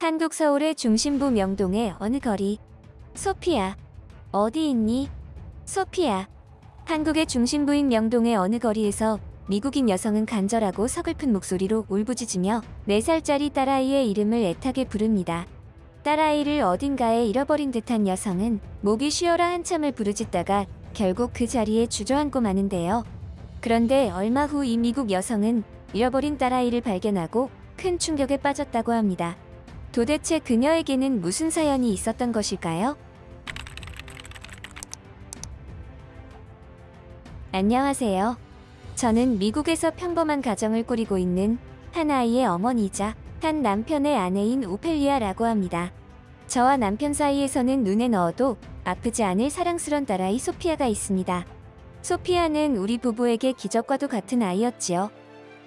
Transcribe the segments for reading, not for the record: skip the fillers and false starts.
한국 서울의 중심부 명동의 어느 거리. 소피아. 어디 있니? 소피아. 한국의 중심부인 명동의 어느 거리에서 미국인 여성은 간절하고 서글픈 목소리로 울부짖으며 4살짜리 딸아이의 이름을 애타게 부릅니다. 딸아이를 어딘가에 잃어버린 듯한 여성은 목이 쉬어라 한참을 부르짖다가 결국 그 자리에 주저앉고 마는데요. 그런데 얼마 후 이 미국 여성은 잃어버린 딸아이를 발견하고 큰 충격에 빠졌다고 합니다. 도대체 그녀에게는 무슨 사연이 있었던 것일까요? 안녕하세요. 저는 미국에서 평범한 가정을 꾸리고 있는 한 아이의 어머니이자 한 남편의 아내인 오펠리아라고 합니다. 저와 남편 사이에서는 눈에 넣어도 아프지 않을 사랑스런 딸아이 소피아가 있습니다. 소피아는 우리 부부에게 기적과도 같은 아이였지요.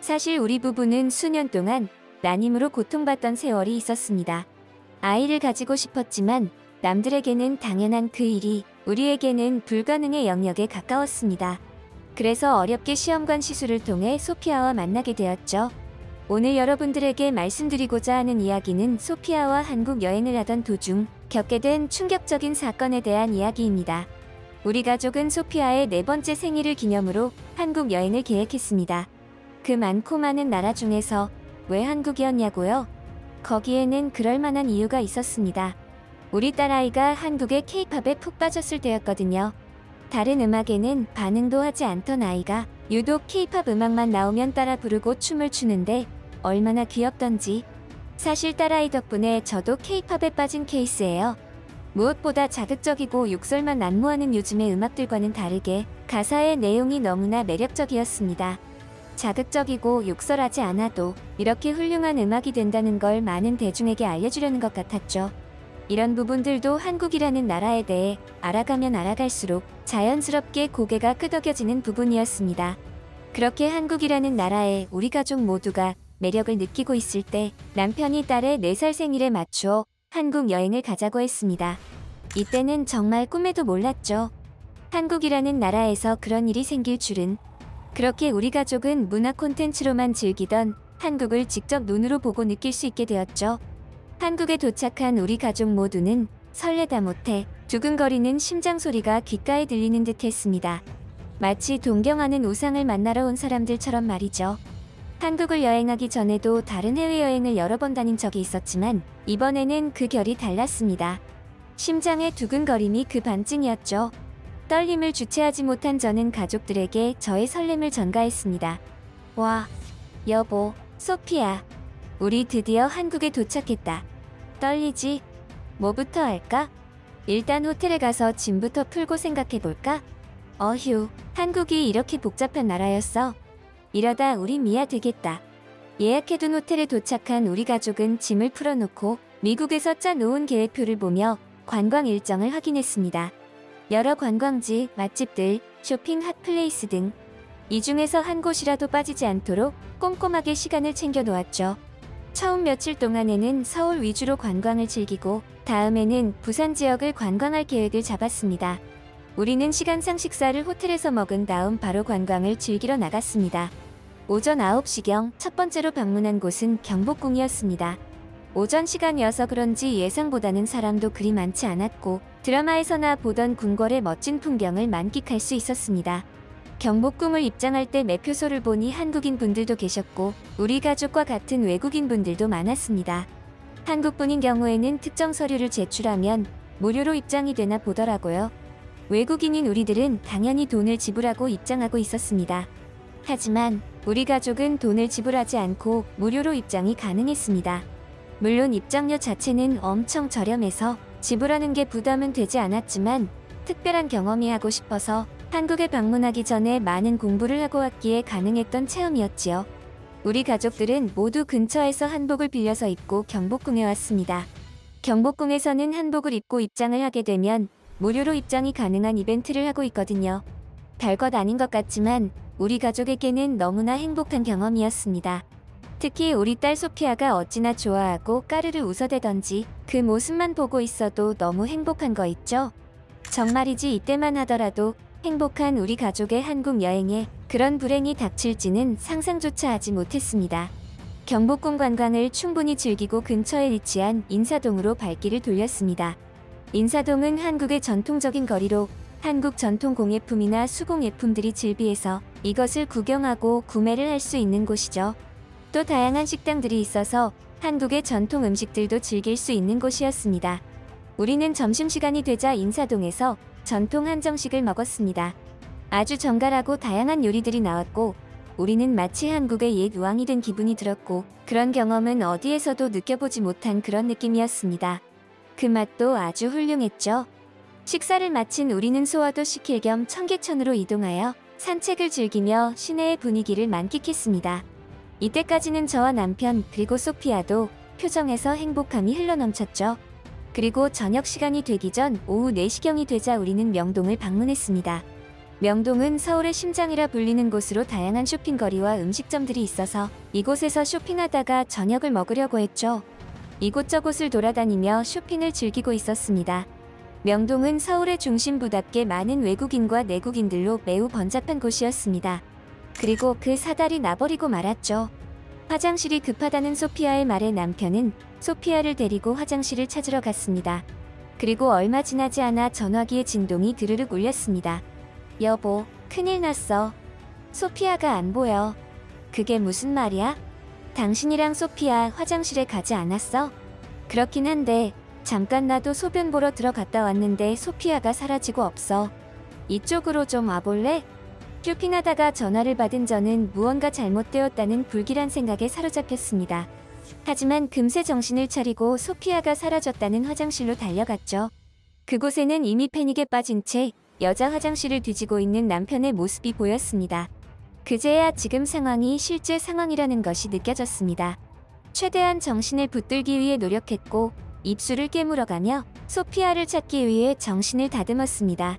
사실 우리 부부는 수년 동안 난임으로 고통받던 세월이 있었습니다. 아이를 가지고 싶었지만 남들에게는 당연한 그 일이 우리에게는 불가능의 영역에 가까웠습니다. 그래서 어렵게 시험관 시술을 통해 소피아와 만나게 되었죠. 오늘 여러분들에게 말씀드리고자 하는 이야기는 소피아와 한국 여행을 하던 도중 겪게 된 충격적인 사건에 대한 이야기입니다. 우리 가족은 소피아의 4번째 생일을 기념으로 한국 여행을 계획했습니다. 그 많고 많은 나라 중에서 왜 한국이었냐고요? 거기에는 그럴 만한 이유가 있었습니다. 우리 딸아이가 한국의 K-팝에 푹 빠졌을 때였거든요. 다른 음악에는 반응도 하지 않던 아이가 유독 K-팝 음악만 나오면 따라 부르고 춤을 추는데 얼마나 귀엽던지. 사실 딸아이 덕분에 저도 K-팝에 빠진 케이스예요. 무엇보다 자극적이고 욕설만 난무하는 요즘의 음악들과는 다르게 가사의 내용이 너무나 매력적이었습니다. 자극적이고 욕설하지 않아도 이렇게 훌륭한 음악이 된다는 걸 많은 대중에게 알려주려는 것 같았죠. 이런 부분들도 한국이라는 나라에 대해 알아가면 알아갈수록 자연스럽게 고개가 끄덕여지는 부분이었습니다. 그렇게 한국이라는 나라에 우리 가족 모두가 매력을 느끼고 있을 때 남편이 딸의 4살 생일에 맞추어 한국 여행을 가자고 했습니다. 이때는 정말 꿈에도 몰랐죠. 한국이라는 나라에서 그런 일이 생길 줄은. 그렇게 우리 가족은 문화 콘텐츠로만 즐기던 한국을 직접 눈으로 보고 느낄 수 있게 되었죠. 한국에 도착한 우리 가족 모두는 설레다 못해 두근거리는 심장 소리가 귓가에 들리는 듯 했습니다. 마치 동경하는 우상을 만나러 온 사람들처럼 말이죠. 한국을 여행하기 전에도 다른 해외여행을 여러 번 다닌 적이 있었지만 이번에는 그 결이 달랐습니다. 심장의 두근거림이 그 반증이었죠. 떨림을 주체하지 못한 저는 가족들에게 저의 설렘을 전가했습니다. 와, 여보, 소피아. 우리 드디어 한국에 도착했다. 떨리지? 뭐부터 할까? 일단 호텔에 가서 짐부터 풀고 생각해볼까? 어휴, 한국이 이렇게 복잡한 나라였어. 이러다 우리 미아 되겠다. 예약해둔 호텔에 도착한 우리 가족은 짐을 풀어놓고 미국에서 짜놓은 계획표를 보며 관광 일정을 확인했습니다. 여러 관광지, 맛집들, 쇼핑 핫플레이스 등 이 중에서 한 곳이라도 빠지지 않도록 꼼꼼하게 시간을 챙겨 놓았죠. 처음 며칠 동안에는 서울 위주로 관광을 즐기고 다음에는 부산 지역을 관광할 계획을 잡았습니다. 우리는 시간상 식사를 호텔에서 먹은 다음 바로 관광을 즐기러 나갔습니다. 오전 9시경 첫 번째로 방문한 곳은 경복궁이었습니다. 오전 시간이어서 그런지 예상보다는 사람도 그리 많지 않았고 드라마에서나 보던 궁궐의 멋진 풍경을 만끽할 수 있었습니다. 경복궁을 입장할 때 매표소를 보니 한국인 분들도 계셨고 우리 가족과 같은 외국인 분들도 많았습니다. 한국분인 경우에는 특정 서류를 제출하면 무료로 입장이 되나 보더라고요. 외국인인 우리들은 당연히 돈을 지불하고 입장하고 있었습니다. 하지만 우리 가족은 돈을 지불하지 않고 무료로 입장이 가능했습니다. 물론 입장료 자체는 엄청 저렴해서 지불하는 게 부담은 되지 않았지만 특별한 경험이 하고 싶어서 한국에 방문하기 전에 많은 공부를 하고 왔기에 가능했던 체험이었지요. 우리 가족들은 모두 근처에서 한복을 빌려서 입고 경복궁에 왔습니다. 경복궁에서는 한복을 입고 입장을 하게 되면 무료로 입장이 가능한 이벤트를 하고 있거든요. 별것 아닌 것 같지만 우리 가족에게는 너무나 행복한 경험이었습니다. 특히 우리 딸 소피아가 어찌나 좋아하고 까르르 웃어대던지 그 모습만 보고 있어도 너무 행복한 거 있죠? 정말이지 이때만 하더라도 행복한 우리 가족의 한국 여행에 그런 불행이 닥칠지는 상상조차 하지 못했습니다. 경복궁 관광을 충분히 즐기고 근처에 위치한 인사동으로 발길을 돌렸습니다. 인사동은 한국의 전통적인 거리로 한국 전통 공예품이나 수공예품들이 즐비해서 이것을 구경하고 구매를 할 수 있는 곳이죠. 또 다양한 식당들이 있어서 한국의 전통 음식들도 즐길 수 있는 곳이었습니다. 우리는 점심시간이 되자 인사동에서 전통 한정식을 먹었습니다. 아주 정갈하고 다양한 요리들이 나왔고 우리는 마치 한국의 옛 왕이 된 기분이 들었고 그런 경험은 어디에서도 느껴보지 못한 그런 느낌이었습니다. 그 맛도 아주 훌륭했죠. 식사를 마친 우리는 소화도 시킬 겸 청계천으로 이동하여 산책을 즐기며 시내의 분위기를 만끽했습니다. 이때까지는 저와 남편 그리고 소피아도 표정에서 행복함이 흘러넘쳤죠. 그리고 저녁 시간이 되기 전 오후 4시경이 되자 우리는 명동을 방문했습니다. 명동은 서울의 심장이라 불리는 곳으로 다양한 쇼핑거리와 음식점들이 있어서 이곳에서 쇼핑하다가 저녁을 먹으려고 했죠. 이곳저곳을 돌아다니며 쇼핑을 즐기고 있었습니다. 명동은 서울의 중심부답게 많은 외국인과 내국인들로 매우 번잡한 곳이었습니다. 그리고 그 사달이 나버리고 말았죠. 화장실이 급하다는 소피아의 말에 남편은 소피아를 데리고 화장실을 찾으러 갔습니다. 그리고 얼마 지나지 않아 전화기의 진동이 드르륵 울렸습니다. 여보, 큰일 났어. 소피아가 안 보여. 그게 무슨 말이야? 당신이랑 소피아 화장실에 가지 않았어? 그렇긴 한데 잠깐 나도 소변 보러 들어갔다 왔는데 소피아가 사라지고 없어. 이쪽으로 좀 와볼래? 쇼핑하다가 전화를 받은 저는 무언가 잘못되었다는 불길한 생각에 사로잡혔습니다. 하지만 금세 정신을 차리고 소피아가 사라졌다는 화장실로 달려갔죠. 그곳에는 이미 패닉에 빠진 채 여자 화장실을 뒤지고 있는 남편의 모습이 보였습니다. 그제야 지금 상황이 실제 상황이라는 것이 느껴졌습니다. 최대한 정신을 붙들기 위해 노력했고 입술을 깨물어가며 소피아를 찾기 위해 정신을 다듬었습니다.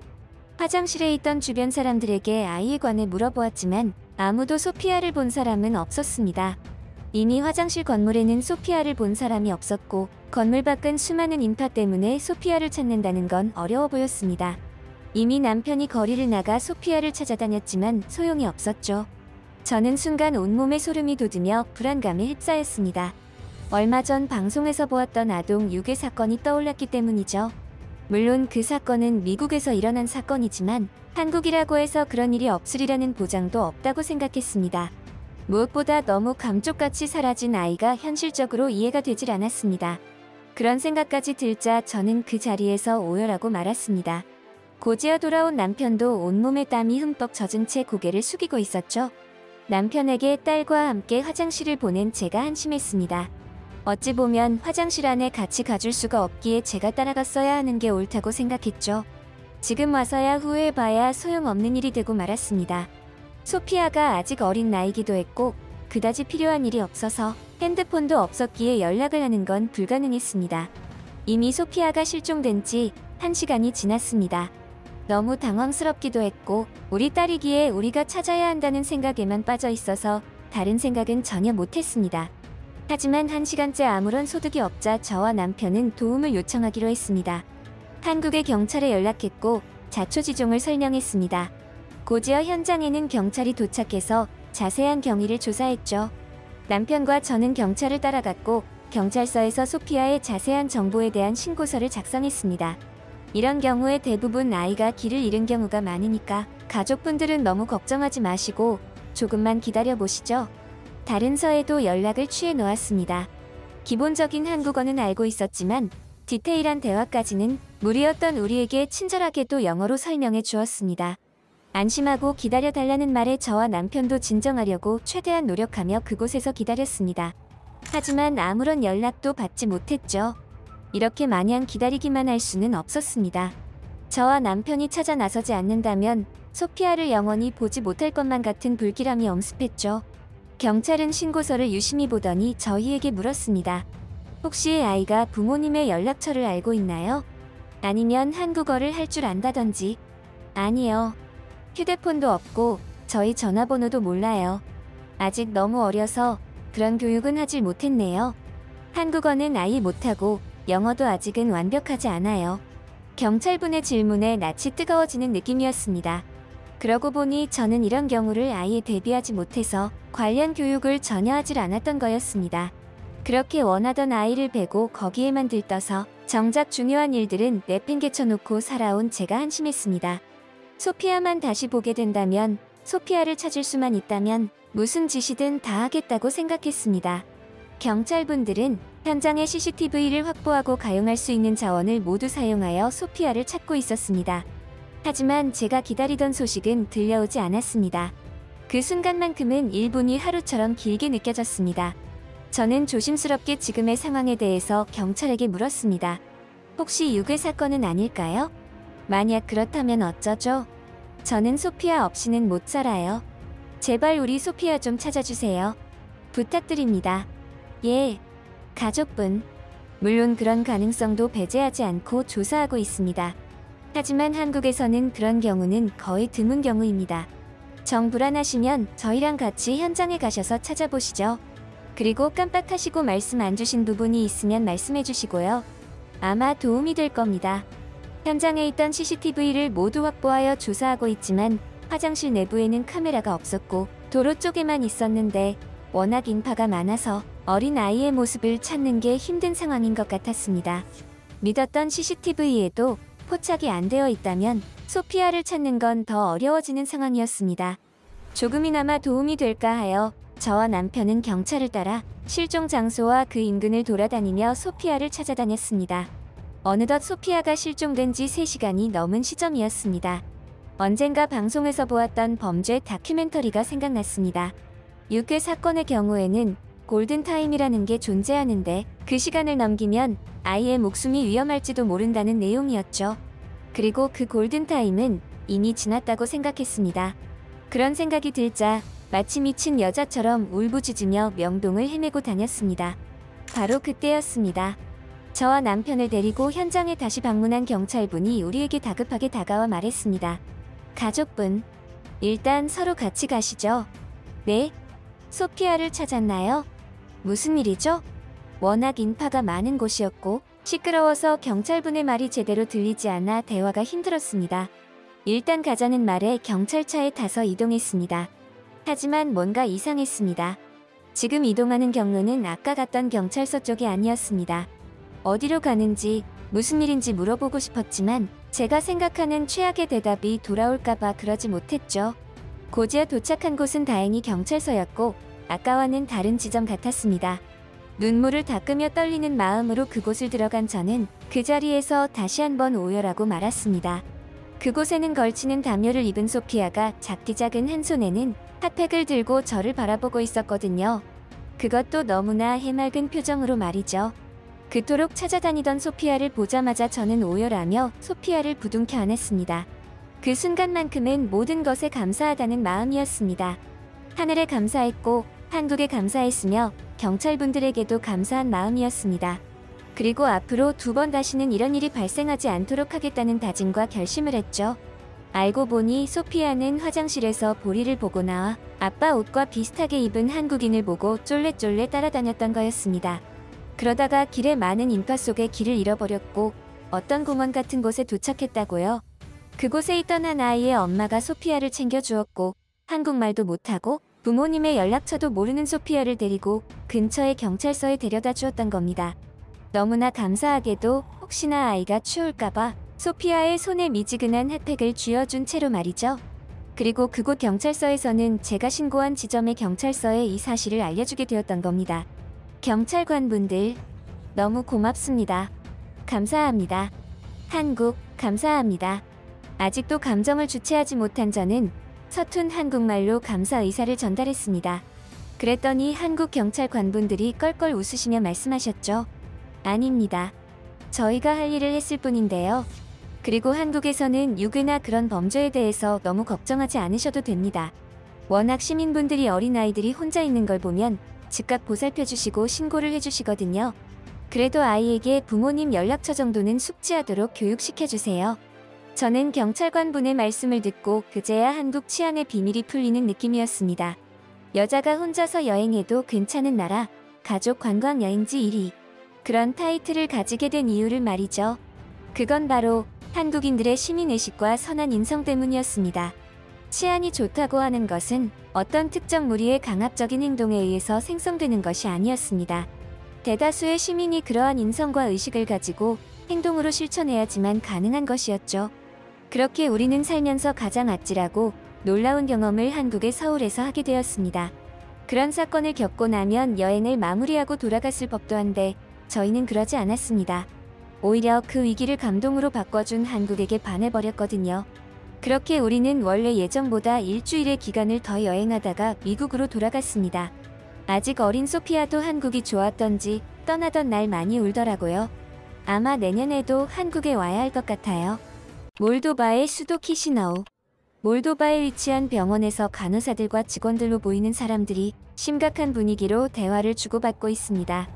화장실에 있던 주변 사람들에게 아이에 관해 물어보았지만 아무도 소피아를 본 사람은 없었습니다. 이미 화장실 건물에는 소피아를 본 사람이 없었고 건물 밖은 수많은 인파 때문에 소피아를 찾는다는 건 어려워 보였습니다. 이미 남편이 거리를 나가 소피아를 찾아다녔지만 소용이 없었죠. 저는 순간 온몸에 소름이 돋으며 불안감에 휩싸였습니다. 얼마 전 방송에서 보았던 아동 유괴 사건이 떠올랐기 때문이죠. 물론 그 사건은 미국에서 일어난 사건이지만 한국이라고 해서 그런 일이 없으리라는 보장도 없다고 생각했습니다. 무엇보다 너무 감쪽같이 사라진 아이가 현실적으로 이해가 되질 않았습니다. 그런 생각까지 들자 저는 그 자리에서 오열하고 말았습니다. 고지어 돌아온 남편도 온몸에 땀이 흠뻑 젖은 채 고개를 숙이고 있었죠. 남편에게 딸과 함께 화장실을 보낸 제가 한심했습니다. 어찌 보면 화장실 안에 같이 가줄 수가 없기에 제가 따라갔어야 하는 게 옳다고 생각했죠. 지금 와서야 후회해봐야 소용없는 일이 되고 말았습니다. 소피아가 아직 어린 나이기도 했고 그다지 필요한 일이 없어서 핸드폰도 없었기에 연락을 하는 건 불가능했습니다. 이미 소피아가 실종된 지 1시간이 지났습니다. 너무 당황스럽기도 했고 우리 딸이기에 우리가 찾아야 한다는 생각에만 빠져 있어서 다른 생각은 전혀 못했습니다. 하지만 1시간째 아무런 소득이 없자 저와 남편은 도움을 요청하기로 했습니다. 한국의 경찰에 연락했고 자초지종을 설명했습니다. 고지어 현장에는 경찰이 도착해서 자세한 경위를 조사했죠. 남편과 저는 경찰을 따라갔고 경찰서에서 소피아의 자세한 정보에 대한 신고서를 작성했습니다. 이런 경우에 대부분 아이가 길을 잃은 경우가 많으니까 가족분들은 너무 걱정하지 마시고 조금만 기다려 보시죠. 다른 서에도 연락을 취해 놓았습니다. 기본적인 한국어는 알고 있었지만 디테일한 대화까지는 무리였던 우리에게 친절하게도 영어로 설명해 주었습니다. 안심하고 기다려달라는 말에 저와 남편도 진정하려고 최대한 노력하며 그곳에서 기다렸습니다. 하지만 아무런 연락도 받지 못했죠. 이렇게 마냥 기다리기만 할 수는 없었습니다. 저와 남편이 찾아 나서지 않는다면 소피아를 영원히 보지 못할 것만 같은 불길함이 엄습했죠. 경찰은 신고서를 유심히 보더니 저희에게 물었습니다. 혹시 아이가 부모님의 연락처를 알고 있나요? 아니면 한국어를 할 줄 안다던지. 아니요. 휴대폰도 없고 저희 전화번호도 몰라요. 아직 너무 어려서 그런 교육은 하질 못했네요. 한국어는 아예 못하고 영어도 아직은 완벽하지 않아요. 경찰분의 질문에 낯이 뜨거워지는 느낌이었습니다. 그러고 보니 저는 이런 경우를 아예 대비하지 못해서 관련 교육을 전혀 하질 않았던 거였습니다. 그렇게 원하던 아이를 베고 거기에만 들떠서 정작 중요한 일들은 내팽개쳐놓고 살아온 제가 한심했습니다. 소피아만 다시 보게 된다면, 소피아를 찾을 수만 있다면 무슨 짓이든 다 하겠다고 생각했습니다. 경찰분들은 현장의 CCTV를 확보하고 가용할 수 있는 자원을 모두 사용하여 소피아를 찾고 있었습니다. 하지만 제가 기다리던 소식은 들려오지 않았습니다. 그 순간만큼은 1분이 하루처럼 길게 느껴졌습니다. 저는 조심스럽게 지금의 상황에 대해서 경찰에게 물었습니다. 혹시 유괴 사건은 아닐까요? 만약 그렇다면 어쩌죠? 저는 소피아 없이는 못 살아요. 제발 우리 소피아 좀 찾아주세요. 부탁드립니다. 예, 가족분. 물론 그런 가능성도 배제하지 않고 조사하고 있습니다. 하지만 한국에서는 그런 경우는 거의 드문 경우입니다. 정 불안하시면 저희랑 같이 현장에 가셔서 찾아보시죠. 그리고 깜빡하시고 말씀 안 주신 부분이 있으면 말씀해 주시고요. 아마 도움이 될 겁니다. 현장에 있던 CCTV를 모두 확보하여 조사하고 있지만 화장실 내부에는 카메라가 없었고 도로 쪽에만 있었는데 워낙 인파가 많아서 어린 아이의 모습을 찾는 게 힘든 상황인 것 같았습니다. 믿었던 CCTV에도 포착이 안 되어 있다면 소피아를 찾는 건 더 어려워지는 상황이었습니다. 조금이나마 도움이 될까 하여 저와 남편은 경찰을 따라 실종 장소와 그 인근을 돌아다니며 소피아를 찾아다녔습니다. 어느덧 소피아가 실종된 지 3시간이 넘은 시점이었습니다. 언젠가 방송에서 보았던 범죄 다큐멘터리가 생각났습니다. 유괴 사건의 경우에는 골든타임이라는 게 존재하는데 그 시간을 넘기면 아이의 목숨이 위험할지도 모른다는 내용이었죠. 그리고 그 골든타임은 이미 지났다고 생각했습니다. 그런 생각이 들자 마치 미친 여자처럼 울부짖으며 명동을 헤매고 다녔습니다. 바로 그때였습니다. 저와 남편을 데리고 현장에 다시 방문한 경찰분이 우리에게 다급하게 다가와 말했습니다. 가족분, 일단 서로 같이 가시죠. 네? 소피아를 찾았나요? 무슨 일이죠? 워낙 인파가 많은 곳이었고 시끄러워서 경찰분의 말이 제대로 들리지 않아 대화가 힘들었습니다. 일단 가자는 말에 경찰차에 타서 이동했습니다. 하지만 뭔가 이상했습니다. 지금 이동하는 경로는 아까 갔던 경찰서 쪽이 아니었습니다. 어디로 가는지 무슨 일인지 물어보고 싶었지만 제가 생각하는 최악의 대답이 돌아올까봐 그러지 못했죠. 고지에 도착한 곳은 다행히 경찰서였고 아까와는 다른 지점 같았습니다. 눈물을 닦으며 떨리는 마음으로 그곳을 들어간 저는 그 자리에서 다시 한번 오열하고 말았습니다. 그곳에는 걸치는 담요를 입은 소피아가 작디 작은 한 손에는 핫팩을 들고 저를 바라보고 있었거든요. 그것도 너무나 해맑은 표정으로 말이죠. 그토록 찾아다니던 소피아를 보자마자 저는 오열하며 소피아를 부둥켜 안았습니다. 그 순간만큼은 모든 것에 감사하다는 마음이었습니다. 하늘에 감사했고 한국에 감사했으며 경찰분들에게도 감사한 마음이었습니다. 그리고 앞으로 2번 다시는 이런 일이 발생하지 않도록 하겠다는 다짐과 결심을 했죠. 알고 보니 소피아는 화장실에서 보리를 보고 나와 아빠 옷과 비슷하게 입은 한국인을 보고 쫄래쫄래 따라다녔던 거였습니다. 그러다가 길에 많은 인파 속에 길을 잃어버렸고 어떤 공원 같은 곳에 도착했다고요. 그곳에 있던 한 아이의 엄마가 소피아를 챙겨주었고 한국말도 못하고 부모님의 연락처도 모르는 소피아를 데리고 근처의 경찰서에 데려다 주었던 겁니다. 너무나 감사하게도 혹시나 아이가 추울까봐 소피아의 손에 미지근한 핫팩을 쥐어준 채로 말이죠. 그리고 그곳 경찰서에서는 제가 신고한 지점의 경찰서에 이 사실을 알려주게 되었던 겁니다. 경찰관분들, 너무 고맙습니다. 감사합니다. 한국, 감사합니다. 아직도 감정을 주체하지 못한 저는 서툰 한국말로 감사 의사를 전달했습니다. 그랬더니 한국 경찰관분들이 껄껄 웃으시며 말씀하셨죠. 아닙니다. 저희가 할 일을 했을 뿐인데요. 그리고 한국에서는 유괴나 그런 범죄에 대해서 너무 걱정하지 않으셔도 됩니다. 워낙 시민분들이 어린아이들이 혼자 있는 걸 보면 즉각 보살펴주시고 신고를 해주시거든요. 그래도 아이에게 부모님 연락처 정도는 숙지하도록 교육시켜주세요. 저는 경찰관분의 말씀을 듣고 그제야 한국 치안의 비밀이 풀리는 느낌이었습니다. 여자가 혼자서 여행해도 괜찮은 나라, 가족 관광 여행지 1위. 그런 타이틀을 가지게 된 이유를 말이죠. 그건 바로 한국인들의 시민의식과 선한 인성 때문이었습니다. 치안이 좋다고 하는 것은 어떤 특정 무리의 강압적인 행동에 의해서 생성되는 것이 아니었습니다. 대다수의 시민이 그러한 인성과 의식을 가지고 행동으로 실천해야지만 가능한 것이었죠. 그렇게 우리는 살면서 가장 아찔하고 놀라운 경험을 한국의 서울에서 하게 되었습니다. 그런 사건을 겪고 나면 여행을 마무리하고 돌아갔을 법도 한데 저희는 그러지 않았습니다. 오히려 그 위기를 감동으로 바꿔준 한국에게 반해버렸거든요. 그렇게 우리는 원래 예정보다 일주일의 기간을 더 여행하다가 미국으로 돌아갔습니다. 아직 어린 소피아도 한국이 좋았던지 떠나던 날 많이 울더라고요. 아마 내년에도 한국에 와야 할 것 같아요. 몰도바의 수도 키시나우. 몰도바에 위치한 병원에서 간호사들과 직원들로 보이는 사람들이 심각한 분위기로 대화를 주고받고 있습니다.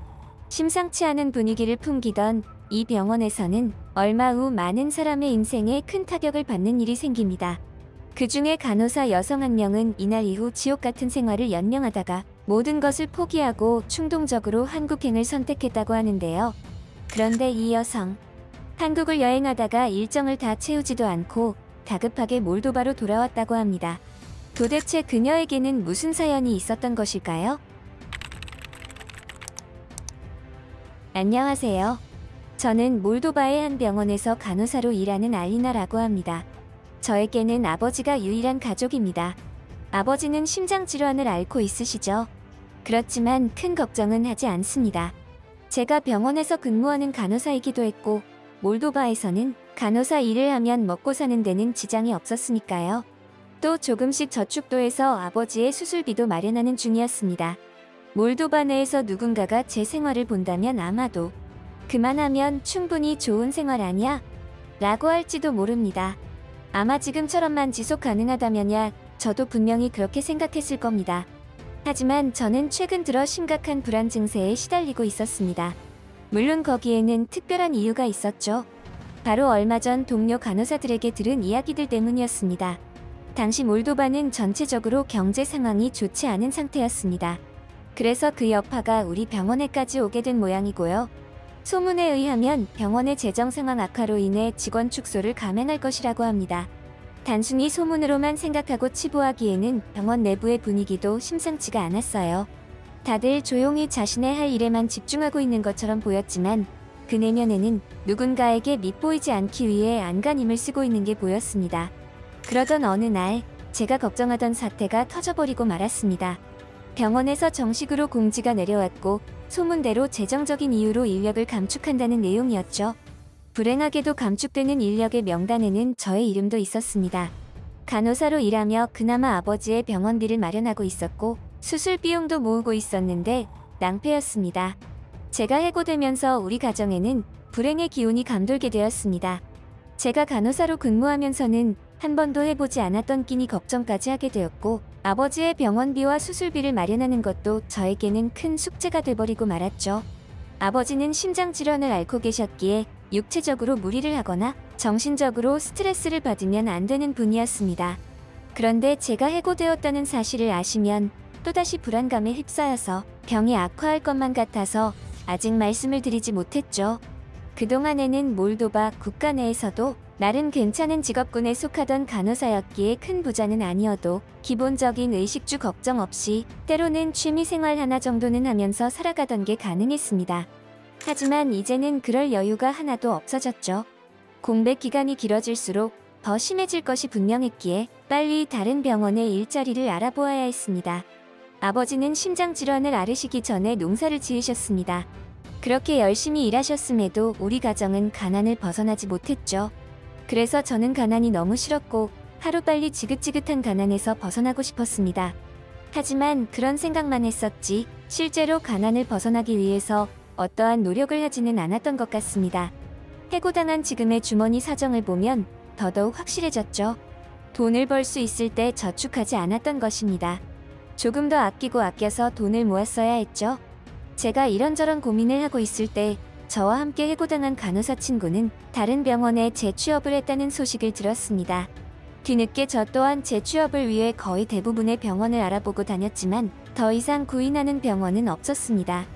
심상치 않은 분위기를 풍기던 이 병원에서는 얼마 후 많은 사람의 인생에 큰 타격을 받는 일이 생깁니다. 그 중에 간호사 여성 한 명은 이날 이후 지옥 같은 생활을 연명하다가 모든 것을 포기하고 충동적으로 한국행을 선택했다고 하는데요. 그런데 이 여성, 한국을 여행하다가 일정을 다 채우지도 않고 다급하게 몰도바로 돌아왔다고 합니다. 도대체 그녀에게는 무슨 사연이 있었던 것일까요? 안녕하세요. 저는 몰도바의 한 병원에서 간호사로 일하는 알리나라고 합니다. 저에게는 아버지가 유일한 가족입니다. 아버지는 심장질환을 앓고 있으시죠. 그렇지만 큰 걱정은 하지 않습니다. 제가 병원에서 근무하는 간호사이기도 했고 몰도바에서는 간호사 일을 하면 먹고 사는 데는 지장이 없었으니까요. 또 조금씩 저축도 해서 아버지의 수술비도 마련하는 중이었습니다. 몰도바 내에서 누군가가 제 생활을 본다면 아마도 그만하면 충분히 좋은 생활 아니야? 라고 할지도 모릅니다. 아마 지금처럼만 지속 가능하다면야 저도 분명히 그렇게 생각했을 겁니다. 하지만 저는 최근 들어 심각한 불안 증세에 시달리고 있었습니다. 물론 거기에는 특별한 이유가 있었죠. 바로 얼마 전 동료 간호사들에게 들은 이야기들 때문이었습니다. 당시 몰도바는 전체적으로 경제 상황이 좋지 않은 상태였습니다. 그래서 그 여파가 우리 병원에까지 오게 된 모양이고요. 소문에 의하면 병원의 재정 상황 악화로 인해 직원 축소를 감행할 것이라고 합니다. 단순히 소문으로만 생각하고 치부하기에는 병원 내부의 분위기도 심상치가 않았어요. 다들 조용히 자신의 할 일에만 집중하고 있는 것처럼 보였지만 그 내면에는 누군가에게 밉보이지 않기 위해 안간힘을 쓰고 있는 게 보였습니다. 그러던 어느 날 제가 걱정하던 사태가 터져버리고 말았습니다. 병원에서 정식으로 공지가 내려왔고 소문대로 재정적인 이유로 인력을 감축한다는 내용이었죠. 불행하게도 감축되는 인력의 명단에는 저의 이름도 있었습니다. 간호사로 일하며 그나마 아버지의 병원비를 마련하고 있었고 수술 비용도 모으고 있었는데 낭패였습니다. 제가 해고되면서 우리 가정에는 불행의 기운이 감돌게 되었습니다. 제가 간호사로 근무하면서는 한 번도 해보지 않았던 끼니 걱정까지 하게 되었고 아버지의 병원비와 수술비를 마련하는 것도 저에게는 큰 숙제가 돼버리고 말았죠. 아버지는 심장질환을 앓고 계셨기에 육체적으로 무리를 하거나 정신적으로 스트레스를 받으면 안 되는 분이었습니다. 그런데 제가 해고되었다는 사실을 아시면 또다시 불안감에 휩싸여서 병이 악화할 것만 같아서 아직 말씀을 드리지 못했죠. 그동안에는 몰도바 국가 내에서도 나름 괜찮은 직업군에 속하던 간호사였기에 큰 부자는 아니어도 기본적인 의식주 걱정 없이 때로는 취미생활 하나 정도는 하면서 살아가던 게 가능했습니다. 하지만 이제는 그럴 여유가 하나도 없어졌죠. 공백 기간이 길어질수록 더 심해질 것이 분명했기에 빨리 다른 병원의 일자리를 알아보아야 했습니다. 아버지는 심장질환을 앓으시기 전에 농사를 지으셨습니다. 그렇게 열심히 일하셨음에도 우리 가정은 가난을 벗어나지 못했죠. 그래서 저는 가난이 너무 싫었고 하루빨리 지긋지긋한 가난에서 벗어나고 싶었습니다. 하지만 그런 생각만 했었지 실제로 가난을 벗어나기 위해서 어떠한 노력을 하지는 않았던 것 같습니다. 해고당한 지금의 주머니 사정을 보면 더더욱 확실해졌죠. 돈을 벌 수 있을 때 저축하지 않았던 것입니다. 조금 더 아끼고 아껴서 돈을 모았어야 했죠. 제가 이런저런 고민을 하고 있을 때 저와 함께 해고당한 간호사 친구는 다른 병원에 재취업을 했다는 소식을 들었습니다. 뒤늦게 저 또한 재취업을 위해 거의 대부분의 병원을 알아보고 다녔지만 더 이상 구인하는 병원은 없었습니다.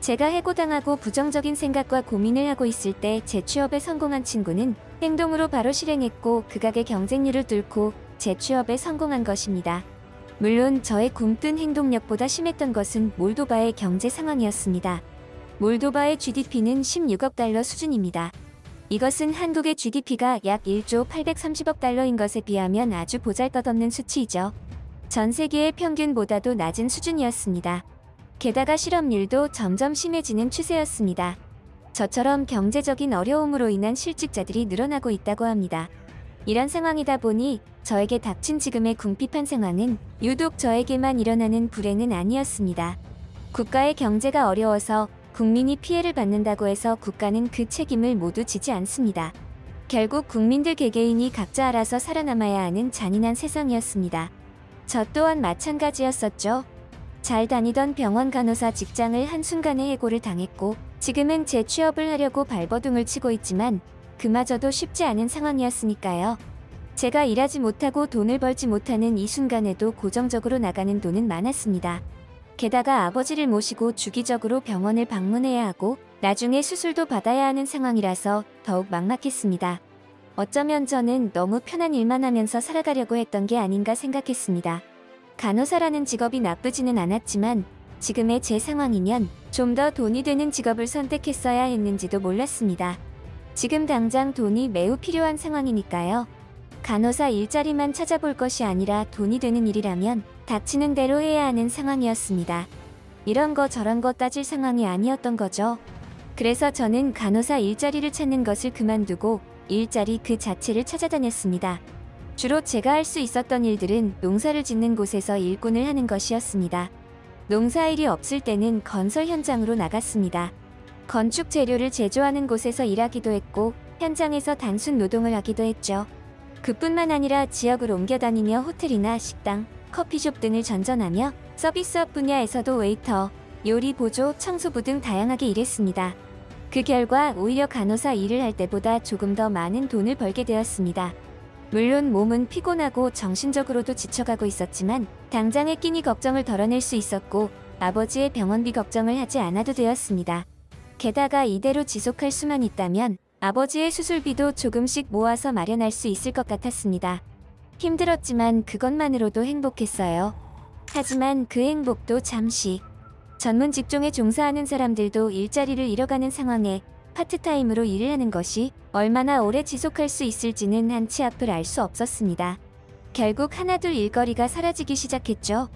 제가 해고당하고 부정적인 생각과 고민을 하고 있을 때 재취업에 성공한 친구는 행동으로 바로 실행했고 극악의 경쟁률을 뚫고 재취업에 성공한 것입니다. 물론 저의 굼뜬 행동력보다 심했던 것은 몰도바의 경제 상황이었습니다. 몰도바의 GDP는 16억 달러 수준입니다. 이것은 한국의 GDP가 약 1조 830억 달러인 것에 비하면 아주 보잘것없는 수치이죠. 전 세계의 평균보다도 낮은 수준이었습니다. 게다가 실업률도 점점 심해지는 추세였습니다. 저처럼 경제적인 어려움으로 인한 실직자들이 늘어나고 있다고 합니다. 이런 상황이다 보니 저에게 닥친 지금의 궁핍한 상황은 유독 저에게만 일어나는 불행은 아니었습니다. 국가의 경제가 어려워서 국민이 피해를 받는다고 해서 국가는 그 책임을 모두 지지 않습니다. 결국 국민들 개개인이 각자 알아서 살아남아야 하는 잔인한 세상이었습니다. 저 또한 마찬가지였었죠. 잘 다니던 병원 간호사 직장을 한순간에 해고를 당했고 지금은 재취업을 하려고 발버둥을 치고 있지만 그마저도 쉽지 않은 상황이었으니까요. 제가 일하지 못하고 돈을 벌지 못하는 이 순간에도 고정적으로 나가는 돈은 많았습니다. 게다가 아버지를 모시고 주기적으로 병원을 방문해야 하고 나중에 수술도 받아야 하는 상황이라서 더욱 막막했습니다. 어쩌면 저는 너무 편한 일만 하면서 살아가려고 했던 게 아닌가 생각했습니다. 간호사라는 직업이 나쁘지는 않았지만 지금의 제 상황이면 좀 더 돈이 되는 직업을 선택했어야 했는지도 몰랐습니다. 지금 당장 돈이 매우 필요한 상황이니까요. 간호사 일자리만 찾아볼 것이 아니라 돈이 되는 일이라면 닥치는 대로 해야 하는 상황이었습니다. 이런 거 저런 거 따질 상황이 아니었던 거죠. 그래서 저는 간호사 일자리를 찾는 것을 그만두고 일자리 그 자체를 찾아다녔습니다. 주로 제가 할 수 있었던 일들은 농사를 짓는 곳에서 일꾼을 하는 것이었습니다. 농사일이 없을 때는 건설 현장으로 나갔습니다. 건축 재료를 제조하는 곳에서 일하기도 했고 현장에서 단순 노동을 하기도 했죠. 그뿐만 아니라 지역을 옮겨 다니며 호텔이나 식당, 커피숍 등을 전전하며 서비스업 분야에서도 웨이터, 요리 보조, 청소부 등 다양하게 일했습니다. 그 결과 오히려 간호사 일을 할 때보다 조금 더 많은 돈을 벌게 되었습니다. 물론 몸은 피곤하고 정신적으로도 지쳐가고 있었지만 당장의 끼니 걱정을 덜어낼 수 있었고 아버지의 병원비 걱정을 하지 않아도 되었습니다. 게다가 이대로 지속할 수만 있다면 아버지의 수술비도 조금씩 모아서 마련할 수 있을 것 같았습니다. 힘들었지만 그것만으로도 행복했어요. 하지만 그 행복도 잠시. 전문 직종에 종사하는 사람들도 일자리를 잃어가는 상황에 파트타임으로 일을 하는 것이 얼마나 오래 지속할 수 있을지는 한치 앞을 알 수 없었습니다. 결국 하나둘 일거리가 사라지기 시작했죠.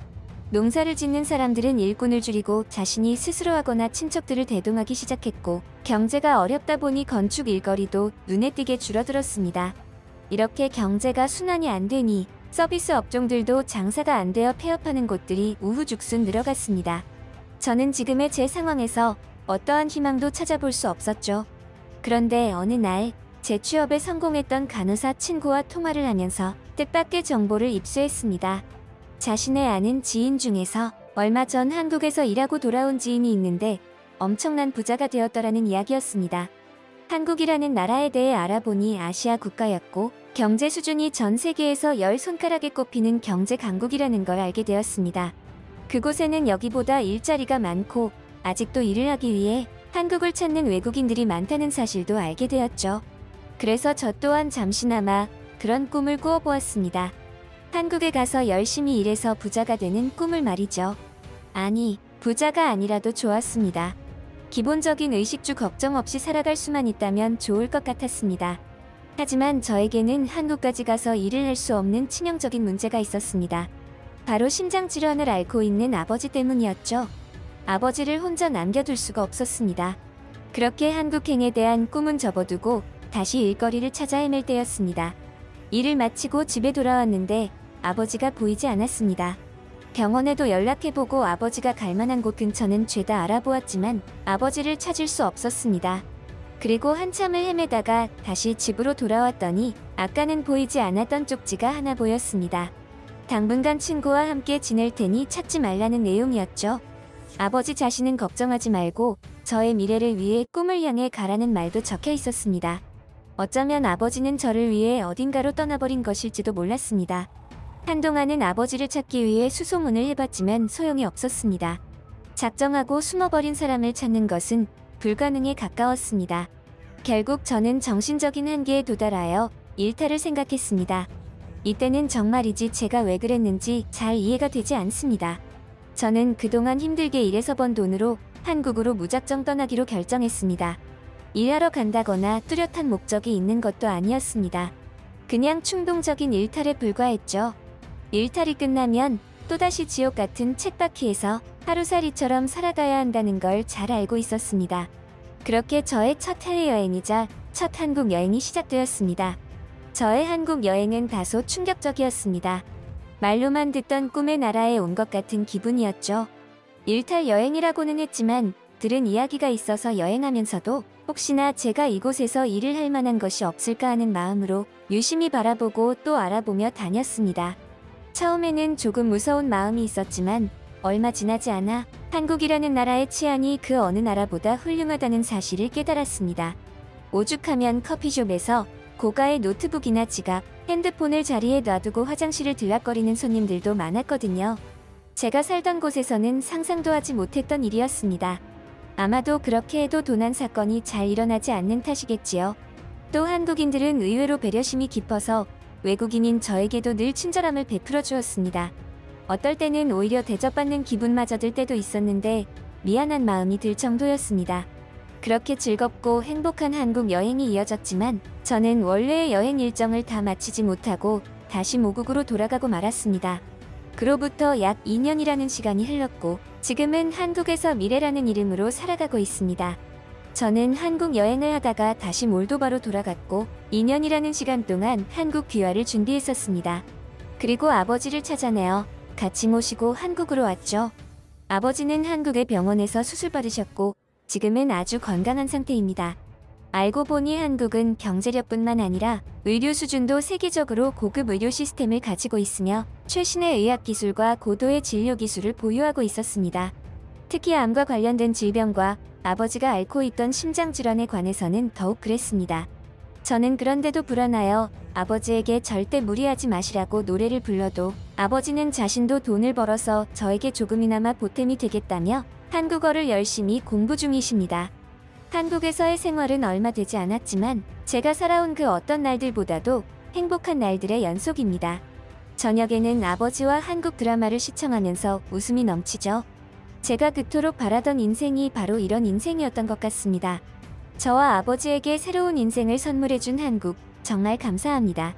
농사를 짓는 사람들은 일꾼을 줄이고 자신이 스스로 하거나 친척들을 대동하기 시작했고 경제가 어렵다 보니 건축 일거리도 눈에 띄게 줄어들었습니다. 이렇게 경제가 순환이 안 되니 서비스 업종들도 장사가 안 되어 폐업하는 곳들이 우후죽순 늘어갔습니다. 저는 지금의 제 상황에서 어떠한 희망도 찾아볼 수 없었죠. 그런데 어느 날 재취업에 성공했던 간호사 친구와 통화를 하면서 뜻밖의 정보를 입수했습니다. 자신의 아는 지인 중에서 얼마 전 한국에서 일하고 돌아온 지인이 있는데 엄청난 부자가 되었더라는 이야기였습니다. 한국이라는 나라에 대해 알아보니 아시아 국가였고 경제 수준이 전 세계에서 10손가락에 꼽히는 경제 강국이라는 걸 알게 되었습니다. 그곳에는 여기보다 일자리가 많고 아직도 일을 하기 위해 한국을 찾는 외국인들이 많다는 사실도 알게 되었죠. 그래서 저 또한 잠시나마 그런 꿈을 꾸어보았습니다. 한국에 가서 열심히 일해서 부자가 되는 꿈을 말이죠. 아니, 부자가 아니라도 좋았습니다. 기본적인 의식주 걱정 없이 살아갈 수만 있다면 좋을 것 같았습니다. 하지만 저에게는 한국까지 가서 일을 할 수 없는 치명적인 문제가 있었습니다. 바로 심장질환을 앓고 있는 아버지 때문이었죠. 아버지를 혼자 남겨둘 수가 없었습니다. 그렇게 한국행에 대한 꿈은 접어두고 다시 일거리를 찾아 헤맬 때였습니다. 일을 마치고 집에 돌아왔는데 아버지가 보이지 않았습니다. 병원에도 연락해보고 아버지가 갈만한 곳 근처는 죄다 알아보았지만 아버지를 찾을 수 없었습니다. 그리고 한참을 헤매다가 다시 집으로 돌아왔더니 아까는 보이지 않았던 쪽지가 하나 보였습니다. 당분간 친구와 함께 지낼 테니 찾지 말라는 내용이었죠. 아버지 자신은 걱정하지 말고 저의 미래를 위해 꿈을 향해 가라는 말도 적혀 있었습니다. 어쩌면 아버지는 저를 위해 어딘가로 떠나버린 것일지도 몰랐습니다. 한동안은 아버지를 찾기 위해 수소문을 해봤지만 소용이 없었습니다. 작정하고 숨어버린 사람을 찾는 것은 불가능에 가까웠습니다. 결국 저는 정신적인 한계에 도달하여 일탈을 생각했습니다. 이때는 정말이지 제가 왜 그랬는지 잘 이해가 되지 않습니다. 저는 그동안 힘들게 일해서 번 돈으로 한국으로 무작정 떠나기로 결정했습니다. 일하러 간다거나 뚜렷한 목적이 있는 것도 아니었습니다. 그냥 충동적인 일탈에 불과했죠. 일탈이 끝나면 또다시 지옥 같은 쳇바퀴에서 하루살이처럼 살아가야 한다는 걸 잘 알고 있었습니다. 그렇게 저의 첫 해외여행이자 첫 한국 여행이 시작되었습니다. 저의 한국 여행은 다소 충격적이었습니다. 말로만 듣던 꿈의 나라에 온 것 같은 기분이었죠. 일탈 여행이라고는 했지만 들은 이야기가 있어서 여행하면서도 혹시나 제가 이곳에서 일을 할 만한 것이 없을까 하는 마음으로 유심히 바라보고 또 알아보며 다녔습니다. 처음에는 조금 무서운 마음이 있었지만 얼마 지나지 않아 한국이라는 나라의 치안이 그 어느 나라보다 훌륭하다는 사실을 깨달았습니다. 오죽하면 커피숍에서 고가의 노트북이나 지갑, 핸드폰을 자리에 놔두고 화장실을 들락거리는 손님들도 많았거든요. 제가 살던 곳에서는 상상도 하지 못했던 일이었습니다. 아마도 그렇게 해도 도난 사건이 잘 일어나지 않는 탓이겠지요. 또 한국인들은 의외로 배려심이 깊어서 외국인인 저에게도 늘 친절함을 베풀어 주었습니다. 어떨 때는 오히려 대접받는 기분마저 들 때도 있었는데 미안한 마음이 들 정도였습니다. 그렇게 즐겁고 행복한 한국 여행이 이어졌지만 저는 원래의 여행 일정을 다 마치지 못하고 다시 모국으로 돌아가고 말았습니다. 그로부터 약 2년이라는 시간이 흘렀고 지금은 한국에서 미래라는 이름으로 살아가고 있습니다. 저는 한국 여행을 하다가 다시 몰도바로 돌아갔고 2년이라는 시간 동안 한국 귀화를 준비했었습니다. 그리고 아버지를 찾아내어 같이 모시고 한국으로 왔죠. 아버지는 한국의 병원에서 수술 받으셨고 지금은 아주 건강한 상태입니다. 알고 보니 한국은 경제력뿐만 아니라 의료 수준도 세계적으로 고급 의료 시스템을 가지고 있으며 최신의 의학 기술과 고도의 진료 기술을 보유하고 있었습니다. 특히 암과 관련된 질병과 아버지가 앓고 있던 심장질환에 관해서는 더욱 그랬습니다. 저는 그런데도 불안하여 아버지에게 절대 무리하지 마시라고 노래를 불러도 아버지는 자신도 돈을 벌어서 저에게 조금이나마 보탬이 되겠다며 한국어를 열심히 공부 중이십니다. 한국에서의 생활은 얼마 되지 않았지만 제가 살아온 그 어떤 날들보다도 행복한 날들의 연속입니다. 저녁에는 아버지와 한국 드라마를 시청하면서 웃음이 넘치죠. 제가 그토록 바라던 인생이 바로 이런 인생이었던 것 같습니다. 저와 아버지에게 새로운 인생을 선물해준 한국, 정말 감사합니다.